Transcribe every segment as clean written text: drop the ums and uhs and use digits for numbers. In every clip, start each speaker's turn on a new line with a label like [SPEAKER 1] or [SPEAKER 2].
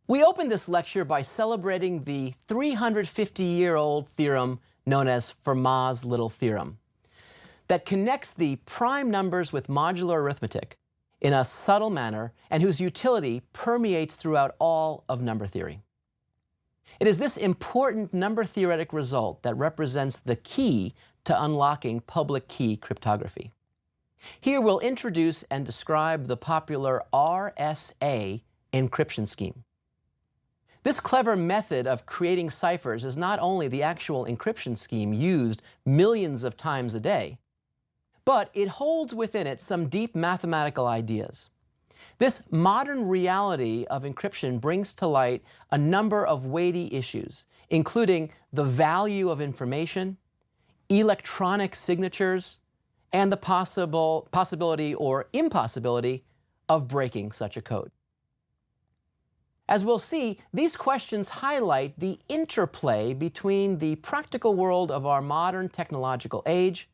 [SPEAKER 1] We opened this lecture by celebrating the 350-year-old theorem known as Fermat's little theorem that connects the prime numbers with modular arithmetic in a subtle manner and whose utility permeates throughout all of number theory. It is this important number theoretic result that represents the key to unlocking public key cryptography. Here we'll introduce and describe the popular RSA encryption scheme. This clever method of creating ciphers is not only the actual encryption scheme used millions of times a day, but it holds within it some deep mathematical ideas. This modern reality of encryption brings to light a number of weighty issues, including the value of information, electronic signatures, and the possibility or impossibility of breaking such a code. As we'll see, these questions highlight the interplay between the practical world of our modern technological age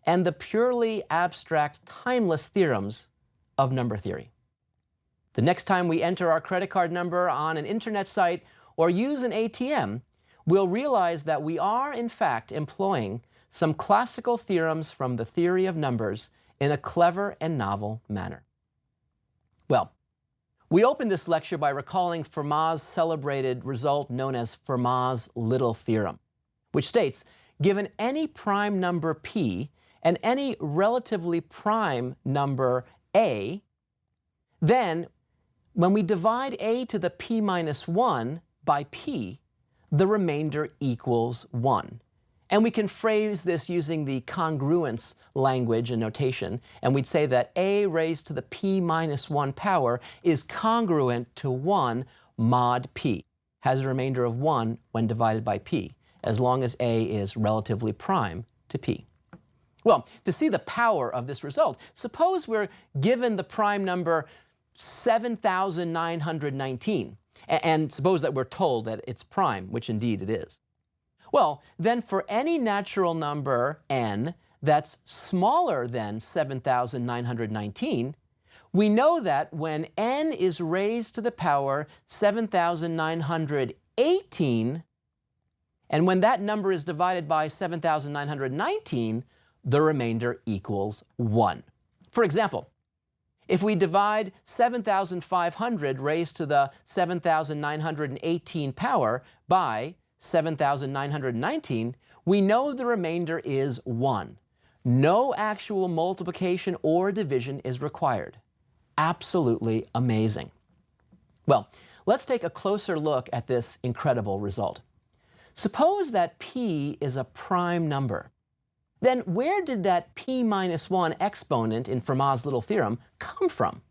[SPEAKER 1] and the purely abstract, timeless theorems of number theory. The next time we enter our credit card number on an internet site or use an ATM, we'll realize that we are, in fact, employing some classical theorems from the theory of numbers in a clever and novel manner. Well, we opened this lecture by recalling Fermat's celebrated result known as Fermat's little theorem, which states, given any prime number p and any relatively prime number a, then when we divide a to the p minus 1 by p, the remainder equals 1. And we can phrase this using the congruence language and notation, and we'd say that a raised to the p minus 1 power is congruent to 1 mod p, has a remainder of 1 when divided by p, as long as a is relatively prime to p. Well, to see the power of this result, suppose we're given the prime number 7,919, and suppose that we're told that it's prime, which indeed it is. Well, then for any natural number n that's smaller than 7,919, we know that when n is raised to the power 7,918, and when that number is divided by 7,919, the remainder equals 1. For example, if we divide 7,500 raised to the 7,918 power by 7,919, we know the remainder is 1. No actual multiplication or division is required. Absolutely amazing. Well, let's take a closer look at this incredible result. Suppose that p is a prime number. Then where did that p minus 1 exponent in Fermat's little theorem come from?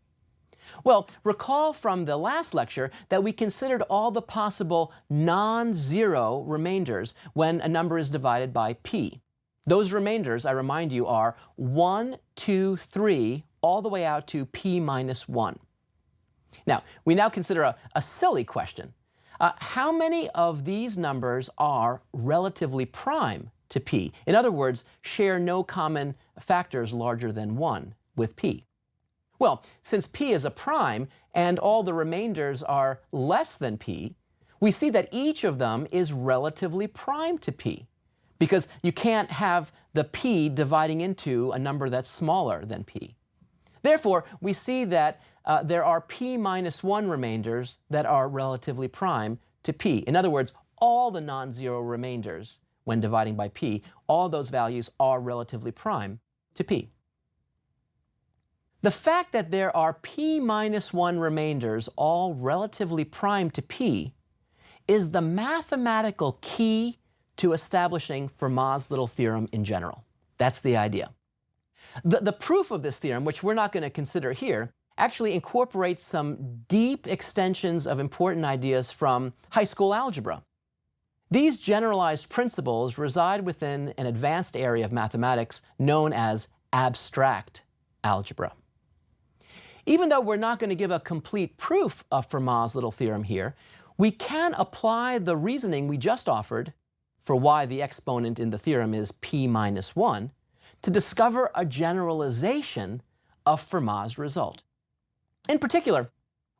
[SPEAKER 1] Well, recall from the last lecture that we considered all the possible non-zero remainders when a number is divided by p. Those remainders, I remind you, are 1, 2, 3, all the way out to p minus 1. Now, we now consider a silly question. How many of these numbers are relatively prime to p? In other words, share no common factors larger than 1 with p. Well, since p is a prime and all the remainders are less than p, we see that each of them is relatively prime to p, because you can't have the p dividing into a number that's smaller than p. Therefore, we see that there are p minus 1 remainders that are relatively prime to p. In other words, all the non-zero remainders, when dividing by p, all those values are relatively prime to p. The fact that there are p minus 1 remainders, all relatively prime to p, is the mathematical key to establishing Fermat's little theorem in general. That's the idea. The proof of this theorem, which we're not going to consider here, actually incorporates some deep extensions of important ideas from high school algebra. These generalized principles reside within an advanced area of mathematics known as abstract algebra. Even though we're not going to give a complete proof of Fermat's little theorem here, we can apply the reasoning we just offered for why the exponent in the theorem is p minus 1 to discover a generalization of Fermat's result. In particular,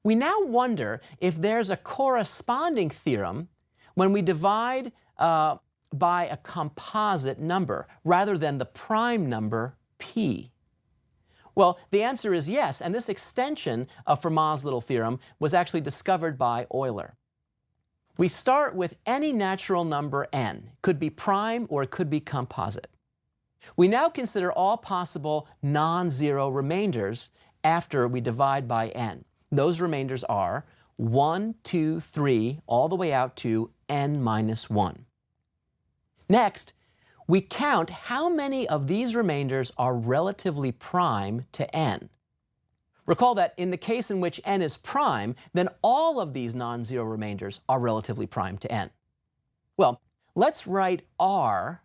[SPEAKER 1] We now wonder if there's a corresponding theorem when we divide by a composite number rather than the prime number p. Well, the answer is yes, and this extension of Fermat's little theorem was actually discovered by Euler. We start with any natural number n. It could be prime or it could be composite. We now consider all possible non-zero remainders after we divide by n. Those remainders are 1, 2, 3, all the way out to n minus 1. Next, we count how many of these remainders are relatively prime to n. Recall that in the case in which n is prime, then all of these non-zero remainders are relatively prime to n. Well, let's write r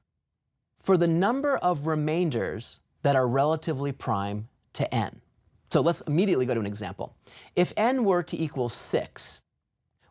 [SPEAKER 1] for the number of remainders that are relatively prime to n. So let's immediately go to an example. If n were to equal 6,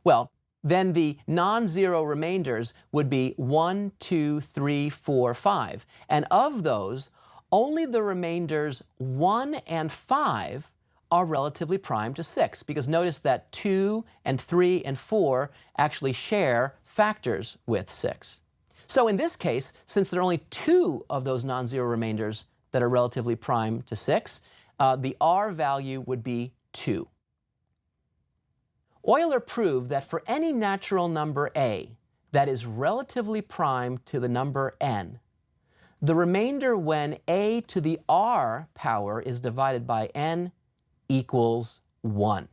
[SPEAKER 1] well, then the non-zero remainders would be 1, 2, 3, 4, 5. And of those, only the remainders 1 and 5 are relatively prime to 6, because notice that 2 and 3 and 4 actually share factors with 6. So in this case, since there are only 2 of those non-zero remainders that are relatively prime to 6, the r value would be 2. Euler proved that for any natural number a that is relatively prime to the number n, the remainder when a to the r power is divided by n equals 1.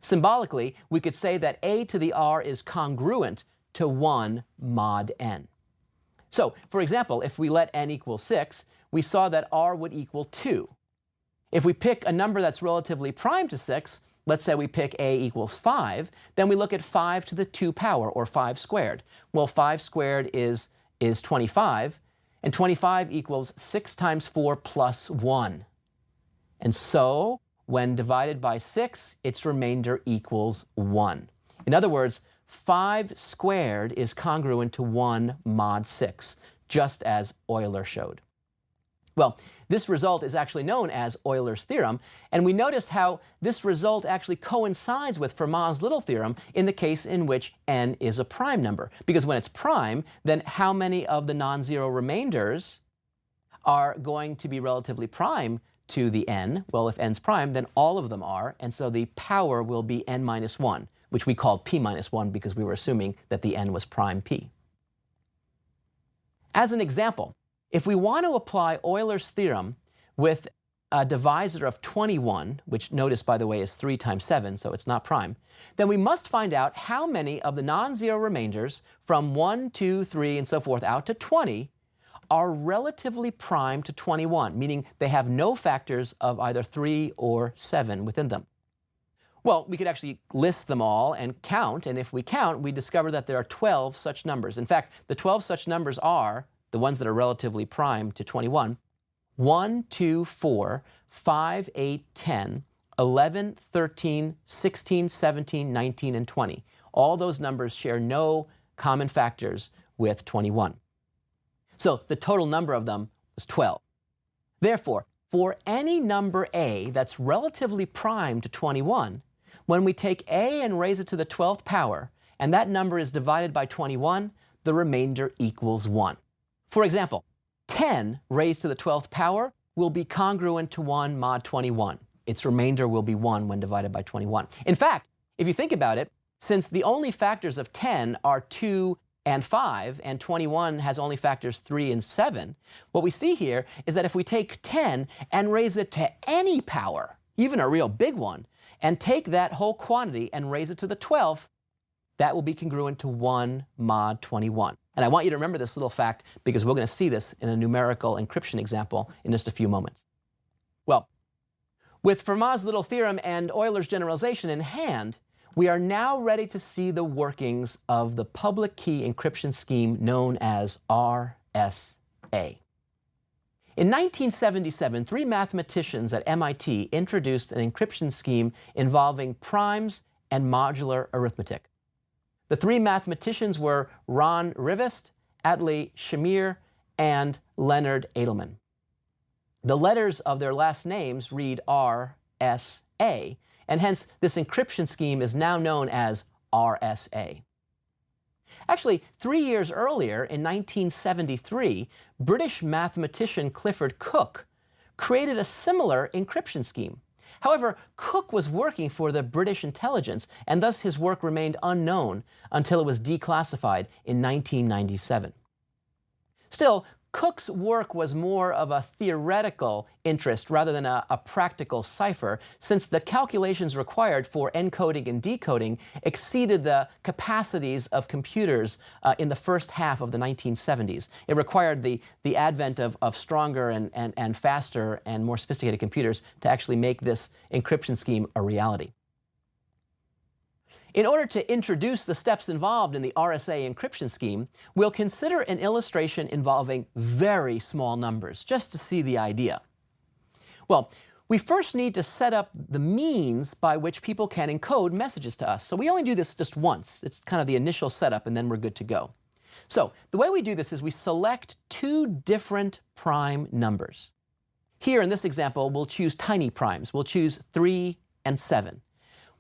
[SPEAKER 1] Symbolically, we could say that a to the r is congruent to 1 mod n. So, for example, if we let n equal 6, we saw that r would equal 2. If we pick a number that's relatively prime to 6, let's say we pick a equals 5, then we look at 5 to the 2 power, or 5 squared. Well, 5 squared is 25, and 25 equals 6 times 4 plus 1. And so, when divided by 6, its remainder equals 1. In other words, 5 squared is congruent to 1 mod 6, just as Euler showed. Well, this result is actually known as Euler's theorem, and we notice how this result actually coincides with Fermat's little theorem in the case in which n is a prime number. Because when it's prime, then how many of the non-zero remainders are going to be relatively prime to the n? Well, if n's prime, then all of them are, and so the power will be n minus 1, which we called p minus 1 because we were assuming that the n was prime p. As an example, if we want to apply Euler's theorem with a divisor of 21, which notice, by the way, is 3 times 7, so it's not prime, then we must find out how many of the non-zero remainders from 1, 2, 3, and so forth out to 20 are relatively prime to 21, meaning they have no factors of either 3 or 7 within them. Well, we could actually list them all and count, and if we count, we discover that there are 12 such numbers. In fact, the 12 such numbers are the ones that are relatively prime to 21, 1, 2, 4, 5, 8, 10, 11, 13, 16, 17, 19, and 20. All those numbers share no common factors with 21. So the total number of them was 12. Therefore, for any number a that's relatively prime to 21, when we take a and raise it to the 12th power, and that number is divided by 21, the remainder equals 1. For example, 10 raised to the 12th power will be congruent to 1 mod 21. Its remainder will be 1 when divided by 21. In fact, if you think about it, since the only factors of 10 are 2 and 5, and 21 has only factors 3 and 7, what we see here is that if we take 10 and raise it to any power, even a real big one, and take that whole quantity and raise it to the 12th, that will be congruent to 1 mod 21. And I want you to remember this little fact because we're going to see this in a numerical encryption example in just a few moments. Well, with Fermat's little theorem and Euler's generalization in hand, we are now ready to see the workings of the public key encryption scheme known as RSA. In 1977, 3 mathematicians at MIT introduced an encryption scheme involving primes and modular arithmetic. The 3 mathematicians were Ron Rivest, Adlai Shamir, and Leonard Edelman. The letters of their last names read RSA, and hence this encryption scheme is now known as RSA. Actually, 3 years earlier, in 1973, British mathematician Clifford Cook created a similar encryption scheme. However, Cook was working for the British intelligence, and thus his work remained unknown until it was declassified in 1997. Still, Cook's work was more of a theoretical interest rather than a practical cipher, since the calculations required for encoding and decoding exceeded the capacities of computers in the first half of the 1970s. It required the advent of stronger and faster and more sophisticated computers to actually make this encryption scheme a reality. In order to introduce the steps involved in the RSA encryption scheme, we'll consider an illustration involving very small numbers, just to see the idea. Well, we first need to set up the means by which people can encode messages to us. So we only do this just once. It's kind of the initial setup, and then we're good to go. So the way we do this is we select two different prime numbers. Here in this example, we'll choose tiny primes. We'll choose 3 and 7.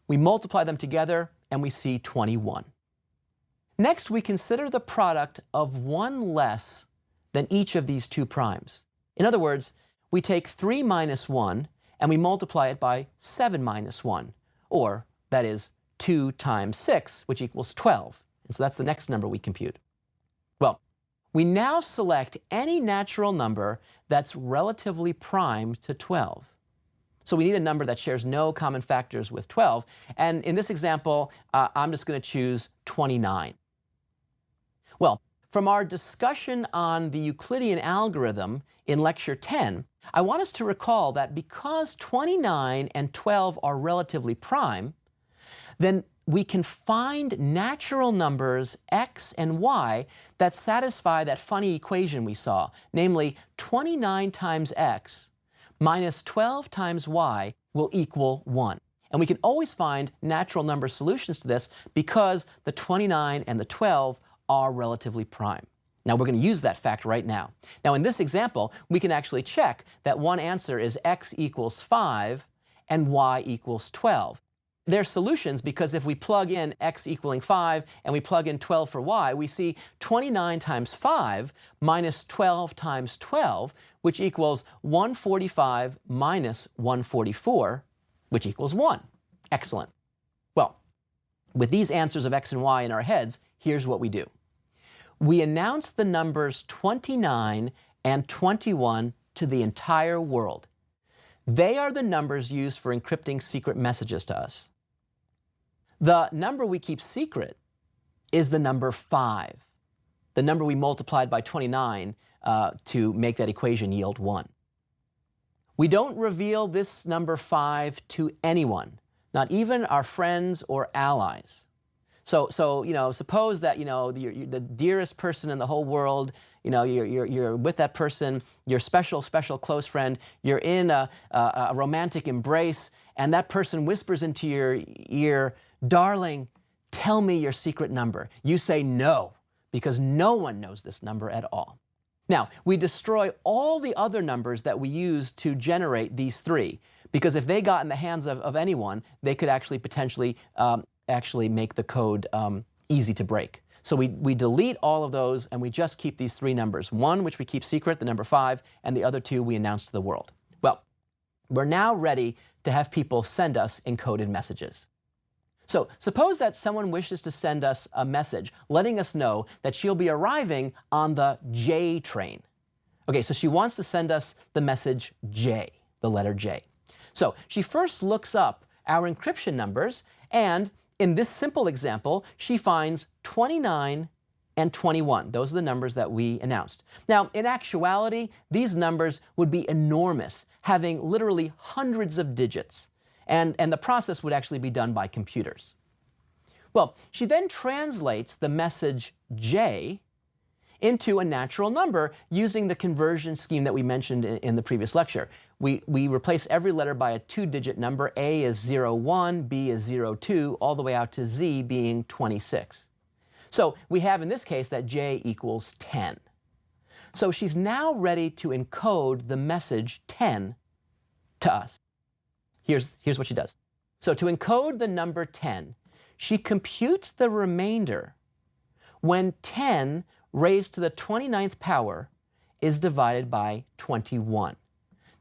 [SPEAKER 1] We multiply them together, and we see 21. Next, we consider the product of one less than each of these two primes. In other words, we take 3 minus 1, and we multiply it by 7 minus 1, or that is 2 times 6, which equals 12. And so that's the next number we compute. Well, we now select any natural number that's relatively prime to 12. So we need a number that shares no common factors with 12. And in this example, I'm just going to choose 29. Well, from our discussion on the Euclidean algorithm in Lecture 10, I want us to recall that because 29 and 12 are relatively prime, then we can find natural numbers x and y that satisfy that funny equation we saw, namely 29 times x minus 12 times y will equal 1. And we can always find natural number solutions to this because the 29 and the 12 are relatively prime. Now we're going to use that fact right now. Now in this example, we can actually check that one answer is x equals 5 and y equals 12. They're solutions because if we plug in x equaling 5 and we plug in 12 for y, we see 29 times 5 minus 12 times 12, which equals 145 minus 144, which equals 1. Excellent. Well, with these answers of x and y in our heads, here's what we do. We announce the numbers 29 and 21 to the entire world. They are the numbers used for encrypting secret messages to us. The number we keep secret is the number 5, the number we multiplied by 29 to make that equation yield 1. We don't reveal this number 5 to anyone, not even our friends or allies. So suppose that, you're the dearest person in the whole world, you're with that person, your special close friend, you're in a romantic embrace, and that person whispers into your ear, "Darling, tell me your secret number." You say no, because no one knows this number at all. Now, we destroy all the other numbers that we use to generate these three, because if they got in the hands of anyone, they could actually potentially make the code easy to break. So we delete all of those, and we just keep these three numbers. One, which we keep secret, the number 5, and the other two we announce to the world. Well, we're now ready to have people send us encoded messages. So suppose that someone wishes to send us a message letting us know that she'll be arriving on the J train. Okay, so she wants to send us the message J, the letter J. So she first looks up our encryption numbers, and in this simple example, she finds 29 and 21. Those are the numbers that we announced. Now, in actuality, these numbers would be enormous, having literally hundreds of digits. And the process would actually be done by computers. Well, she then translates the message J into a natural number using the conversion scheme that we mentioned in the previous lecture. We replace every letter by a 2-digit number. A is 01, B is 02, all the way out to Z being 26. So we have in this case that J equals 10. So she's now ready to encode the message 10 to us. Here's what she does. So to encode the number 10, she computes the remainder when 10 raised to the 29th power is divided by 21.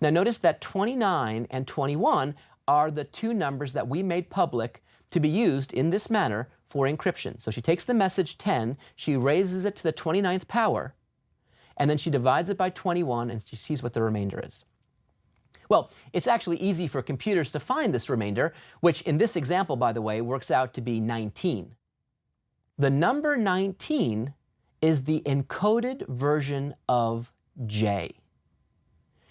[SPEAKER 1] Now notice that 29 and 21 are the two numbers that we made public to be used in this manner for encryption. So she takes the message 10, she raises it to the 29th power, and then she divides it by 21 and she sees what the remainder is. Well, it's actually easy for computers to find this remainder, which in this example, by the way, works out to be 19. The number 19 is the encoded version of J.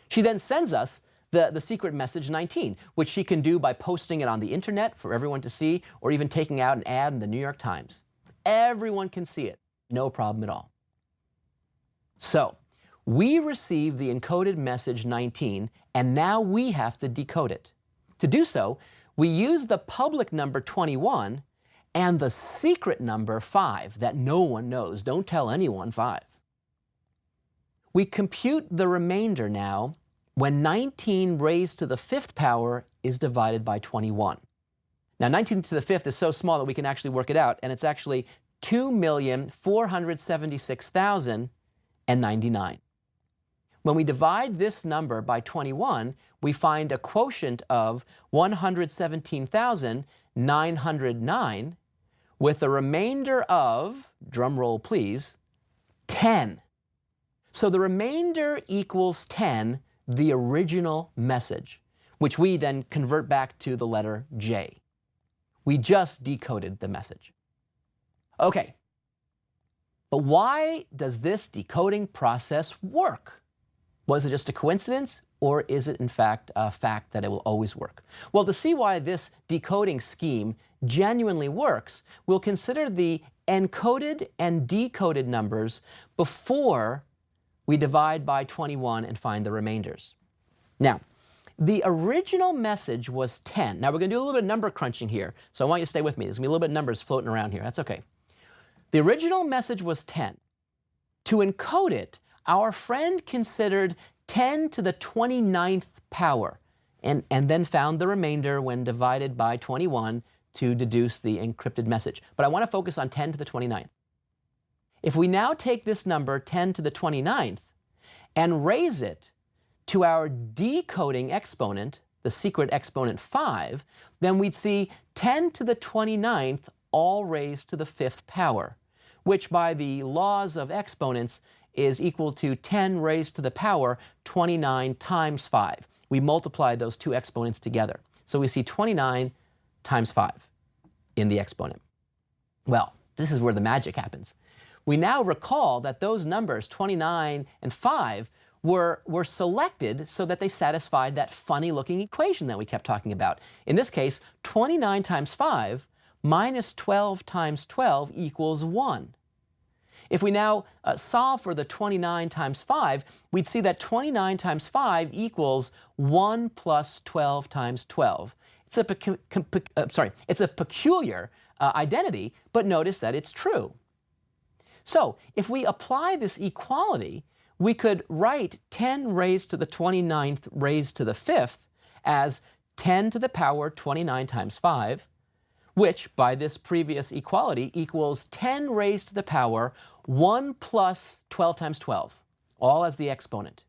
[SPEAKER 1] She then sends us the secret message 19, which she can do by posting it on the internet for everyone to see, or even taking out an ad in the New York Times. Everyone can see it, no problem at all. So, we receive the encoded message 19, and now we have to decode it. To do so, we use the public number 21 and the secret number 5 that no one knows. Don't tell anyone 5. We compute the remainder now when 19 raised to the 5th power is divided by 21. Now 19 to the 5th is so small that we can actually work it out, and it's actually 2,476,099. When we divide this number by 21, we find a quotient of 117,909 with a remainder of, drum roll please, 10. So the remainder equals 10, the original message, which we then convert back to the letter J. We just decoded the message. Okay, but why does this decoding process work? Was it just a coincidence, or is it in fact a fact that it will always work? Well, to see why this decoding scheme genuinely works, we'll consider the encoded and decoded numbers before we divide by 21 and find the remainders. Now, the original message was 10. Now, we're going to do a little bit of number crunching here, so I want you to stay with me. There's going to be a little bit of numbers floating around here. That's okay. The original message was 10. To encode it, our friend considered 10 to the 29th power and then found the remainder when divided by 21 to deduce the encrypted message. But I want to focus on 10 to the 29th. If we now take this number 10 to the 29th and raise it to our decoding exponent, the secret exponent 5, then we'd see 10 to the 29th all raised to the 5th power, which by the laws of exponents is equal to 10 raised to the power 29 times 5. We multiply those two exponents together. So we see 29 times 5 in the exponent. Well, this is where the magic happens. We now recall that those numbers, 29 and 5, were selected so that they satisfied that funny-looking equation that we kept talking about. In this case, 29 times 5 minus 12 times 12 equals 1. If we now solve for the 29 times 5, we'd see that 29 times 5 equals 1 plus 12 times 12. It's a peculiar identity, but notice that it's true. So if we apply this equality, we could write 10 raised to the 29th raised to the 5th as 10 to the power 29 times 5, which by this previous equality equals 10 raised to the power 1 plus 12 times 12, all as the exponent,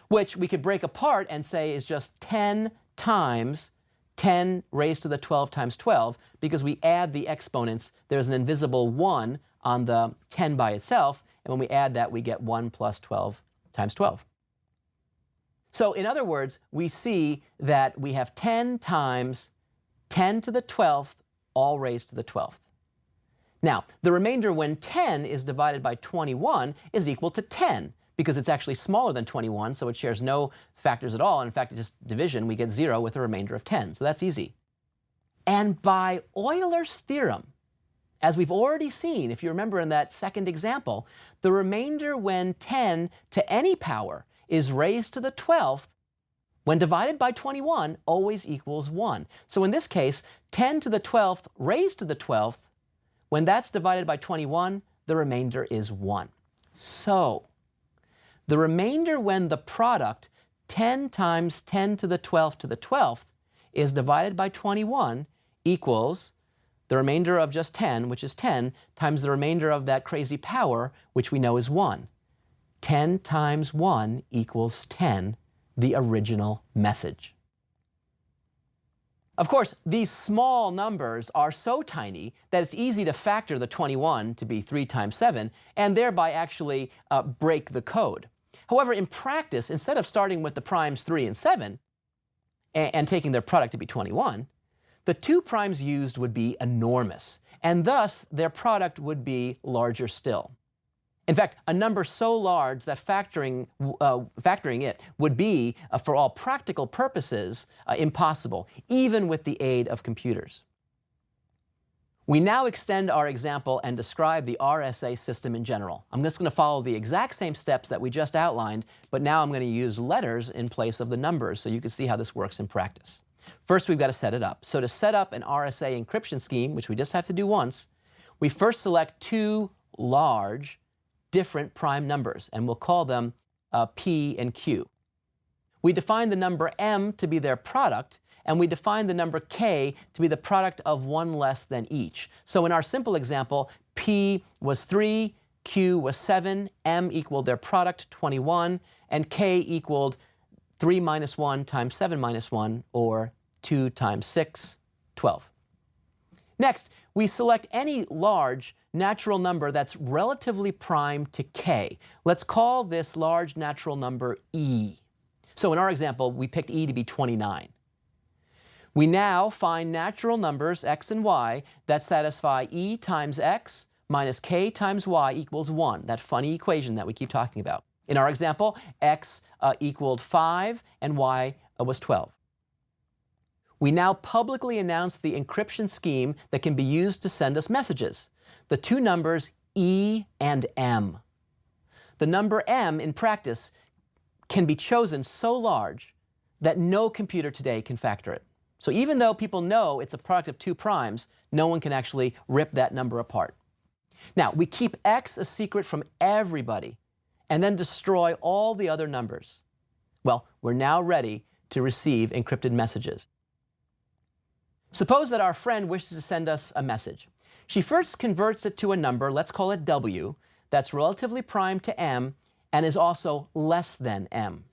[SPEAKER 1] which we could break apart and say is just 10 times 10 raised to the 12 times 12, because we add the exponents, there's an invisible 1 on the 10 by itself, and when we add that, we get 1 plus 12 times 12. So in other words, we see that we have 10 times 10 to the 12th, all raised to the 12th. Now, the remainder when 10 is divided by 21 is equal to 10, because it's actually smaller than 21, so it shares no factors at all. In fact, it's just division, we get 0 with a remainder of 10. So that's easy. And by Euler's theorem, as we've already seen, if you remember in that second example, the remainder when 10 to any power is raised to the 12th, when divided by 21, always equals 1. So in this case, 10 to the 12th raised to the 12th, when that's divided by 21, the remainder is 1. So the remainder when the product 10 times 10 to the 12th is divided by 21 equals the remainder of just 10, which is 10, times the remainder of that crazy power, which we know is 1. 10 times 1 equals 10, the original message. Of course, these small numbers are so tiny that it's easy to factor the 21 to be 3 times 7 and thereby actually break the code. However, in practice, instead of starting with the primes 3 and 7 and taking their product to be 21, the two primes used would be enormous, and thus their product would be larger still. In fact, a number so large that factoring it would be, for all practical purposes, impossible, even with the aid of computers. We now extend our example and describe the RSA system in general. I'm just going to follow the exact same steps that we just outlined, but now I'm going to use letters in place of the numbers so you can see how this works in practice. First, we've got to set it up. So to set up an RSA encryption scheme, which we just have to do once, we first select two large different prime numbers, and we'll call them P and Q. We define the number M to be their product, and we define the number K to be the product of one less than each. So in our simple example, P was 3, Q was 7, M equaled their product, 21, and K equaled 3 minus 1 times 7 minus 1, or 2 times 6, 12. Next, we select any large natural number that's relatively prime to K. Let's call this large natural number E. So in our example, we picked E to be 29. We now find natural numbers, x and y, that satisfy E times x minus k times y equals 1, that funny equation that we keep talking about. In our example, x equaled 5 and y was 12. We now publicly announce the encryption scheme that can be used to send us messages, the two numbers E and M. The number M, in practice, can be chosen so large that no computer today can factor it. So even though people know it's a product of two primes, no one can actually rip that number apart. Now, we keep X a secret from everybody and then destroy all the other numbers. Well, we're now ready to receive encrypted messages. Suppose that our friend wishes to send us a message. She first converts it to a number, let's call it W, that's relatively prime to M and is also less than M.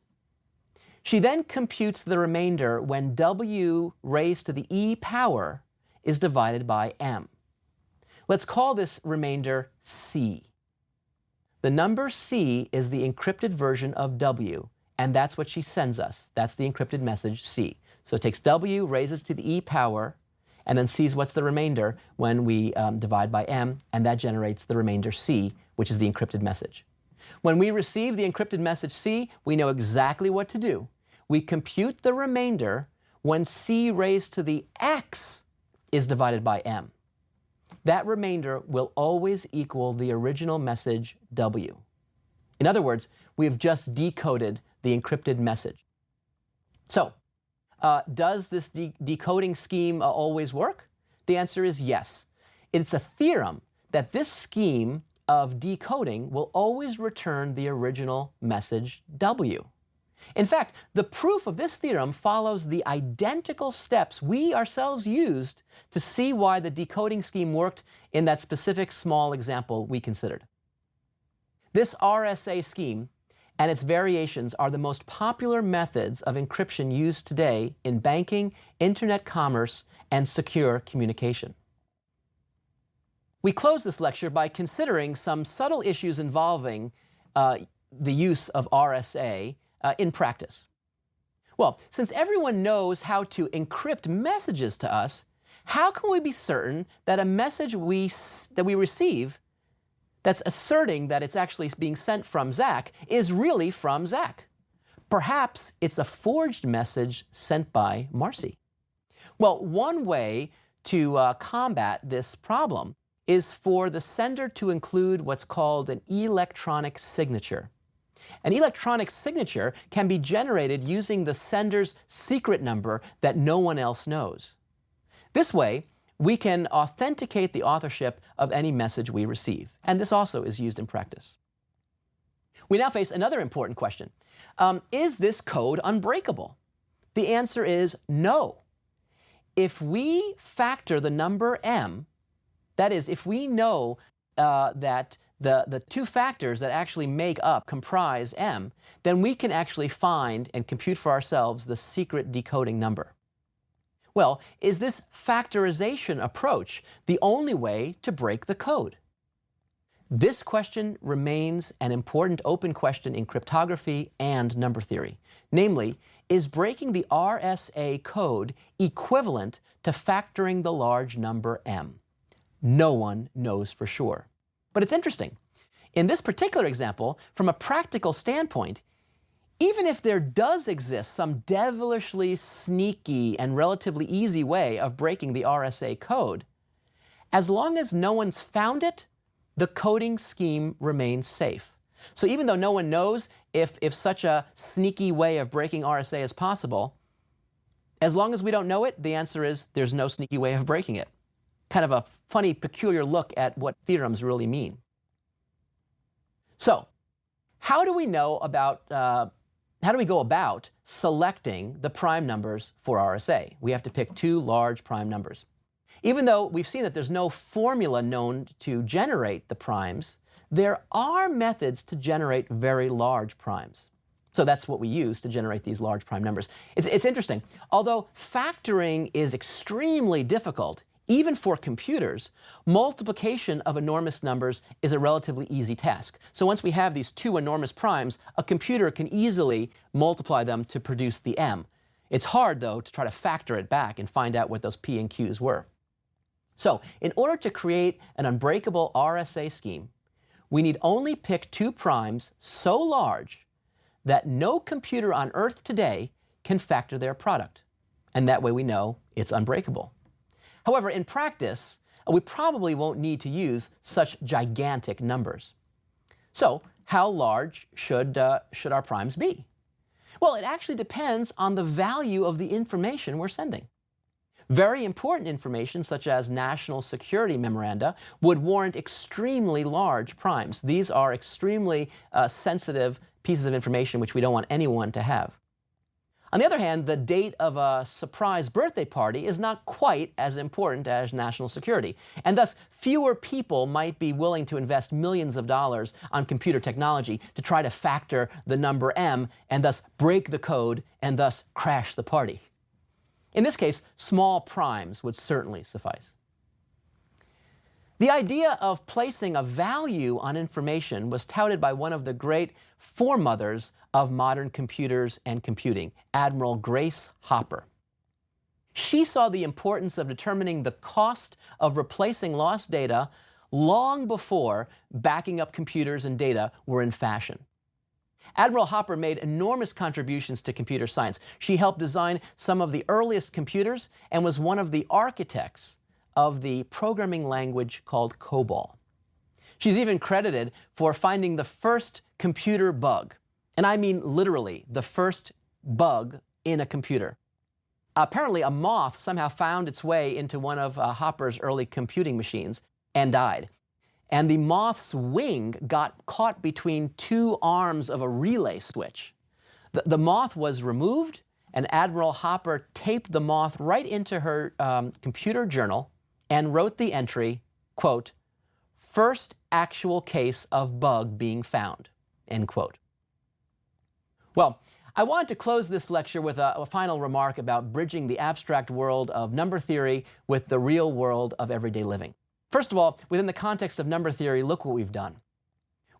[SPEAKER 1] She then computes the remainder when W raised to the E power is divided by M. Let's call this remainder C. The number C is the encrypted version of W, and that's what she sends us. That's the encrypted message C. So it takes W, raises to the E power, and then sees what's the remainder when we divide by M, and that generates the remainder C, which is the encrypted message. When we receive the encrypted message C, we know exactly what to do. We compute the remainder when C raised to the X is divided by M. That remainder will always equal the original message W. In other words, we have just decoded the encrypted message. So, does this decoding scheme always work? The answer is yes. It's a theorem that this scheme of decoding will always return the original message W. In fact, the proof of this theorem follows the identical steps we ourselves used to see why the decoding scheme worked in that specific small example we considered. This RSA scheme and its variations are the most popular methods of encryption used today in banking, internet commerce, and secure communication. We close this lecture by considering some subtle issues involving the use of RSA in practice. Well, since everyone knows how to encrypt messages to us, how can we be certain that a message that we receive that's asserting that it's actually being sent from Zach is really from Zach? Perhaps it's a forged message sent by Marcy. Well, one way to combat this problem is for the sender to include what's called an electronic signature. An electronic signature can be generated using the sender's secret number that no one else knows. This way, we can authenticate the authorship of any message we receive, and this also is used in practice. We now face another important question. Is this code unbreakable? The answer is no. if we factor the number m, that is, if we know that the two factors that actually comprise m, then we can actually find and compute for ourselves the secret decoding number. Well, is this factorization approach the only way to break the code? This question remains an important open question in cryptography and number theory. Namely, is breaking the RSA code equivalent to factoring the large number m? No one knows for sure. But it's interesting. In this particular example, from a practical standpoint, even if there does exist some devilishly sneaky and relatively easy way of breaking the RSA code, as long as no one's found it, the coding scheme remains safe. So even though no one knows if such a sneaky way of breaking RSA is possible, as long as we don't know it, the answer is there's no sneaky way of breaking it. Kind of a funny, peculiar look at what theorems really mean. So, how do we go about selecting the prime numbers for RSA? We have to pick two large prime numbers. Even though we've seen that there's no formula known to generate the primes, there are methods to generate very large primes. So that's what we use to generate these large prime numbers. It's interesting. Although factoring is extremely difficult, even for computers, multiplication of enormous numbers is a relatively easy task. So once we have these two enormous primes, a computer can easily multiply them to produce the m. It's hard, though, to try to factor it back and find out what those p and q's were. So in order to create an unbreakable RSA scheme, we need only pick two primes so large that no computer on Earth today can factor their product. And that way we know it's unbreakable. However, in practice, we probably won't need to use such gigantic numbers. So how large should our primes be? Well, it actually depends on the value of the information we're sending. Very important information, such as national security memoranda, would warrant extremely large primes. These are extremely sensitive pieces of information which we don't want anyone to have. On the other hand, the date of a surprise birthday party is not quite as important as national security, and thus fewer people might be willing to invest millions of dollars on computer technology to try to factor the number m and thus break the code and thus crash the party. In this case, small primes would certainly suffice. The idea of placing a value on information was touted by one of the great foremothers of modern computers and computing, Admiral Grace Hopper. She saw the importance of determining the cost of replacing lost data long before backing up computers and data were in fashion. Admiral Hopper made enormous contributions to computer science. She helped design some of the earliest computers and was one of the architects of the programming language called COBOL. She's even credited for finding the first computer bug. And I mean literally the first bug in a computer. Apparently, a moth somehow found its way into one of Hopper's early computing machines and died. And the moth's wing got caught between two arms of a relay switch. The moth was removed, and Admiral Hopper taped the moth right into her computer journal and wrote the entry, quote, "First actual case of bug being found," end quote. Well, I wanted to close this lecture with a final remark about bridging the abstract world of number theory with the real world of everyday living. First of all, within the context of number theory, look what we've done.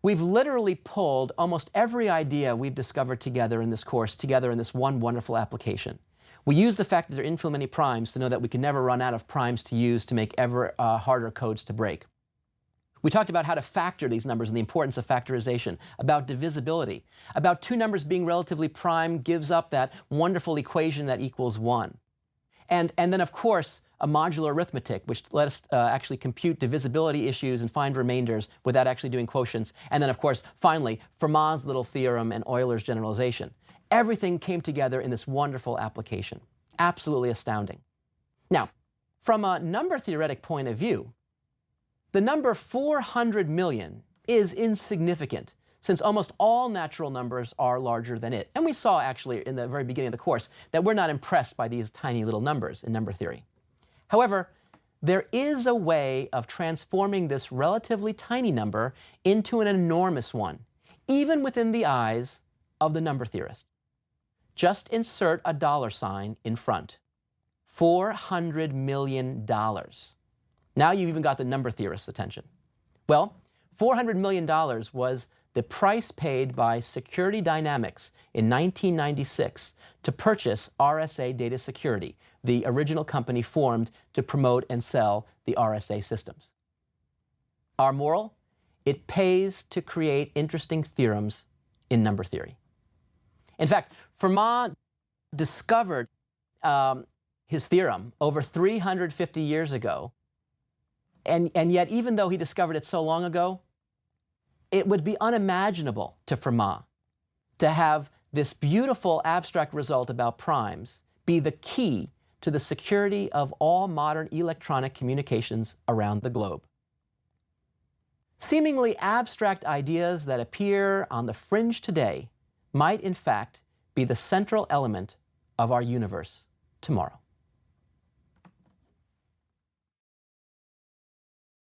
[SPEAKER 1] We've literally pulled almost every idea we've discovered together in this course together in this one wonderful application. We use the fact that there are infinitely many primes to know that we can never run out of primes to use to make ever harder codes to break. We talked about how to factor these numbers and the importance of factorization, about divisibility, about two numbers being relatively prime gives up that wonderful equation that equals 1. And then, of course, a modular arithmetic, which let us actually compute divisibility issues and find remainders without actually doing quotients. And then, of course, finally, Fermat's little theorem and Euler's generalization. Everything came together in this wonderful application. Absolutely astounding. Now, from a number theoretic point of view, the number 400 million is insignificant, since almost all natural numbers are larger than it. And we saw actually in the very beginning of the course that we're not impressed by these tiny little numbers in number theory. However, there is a way of transforming this relatively tiny number into an enormous one, even within the eyes of the number theorist. Just insert a dollar sign in front. $400 million. Now you've even got the number theorist's attention. Well, $400 million was the price paid by Security Dynamics in 1996 to purchase RSA Data Security, the original company formed to promote and sell the RSA systems. Our moral? It pays to create interesting theorems in number theory. In fact, Fermat discovered his theorem over 350 years ago, and yet even though he discovered it so long ago, it would be unimaginable to Fermat to have this beautiful abstract result about primes be the key to the security of all modern electronic communications around the globe. Seemingly abstract ideas that appear on the fringe today might in fact be the central element of our universe tomorrow.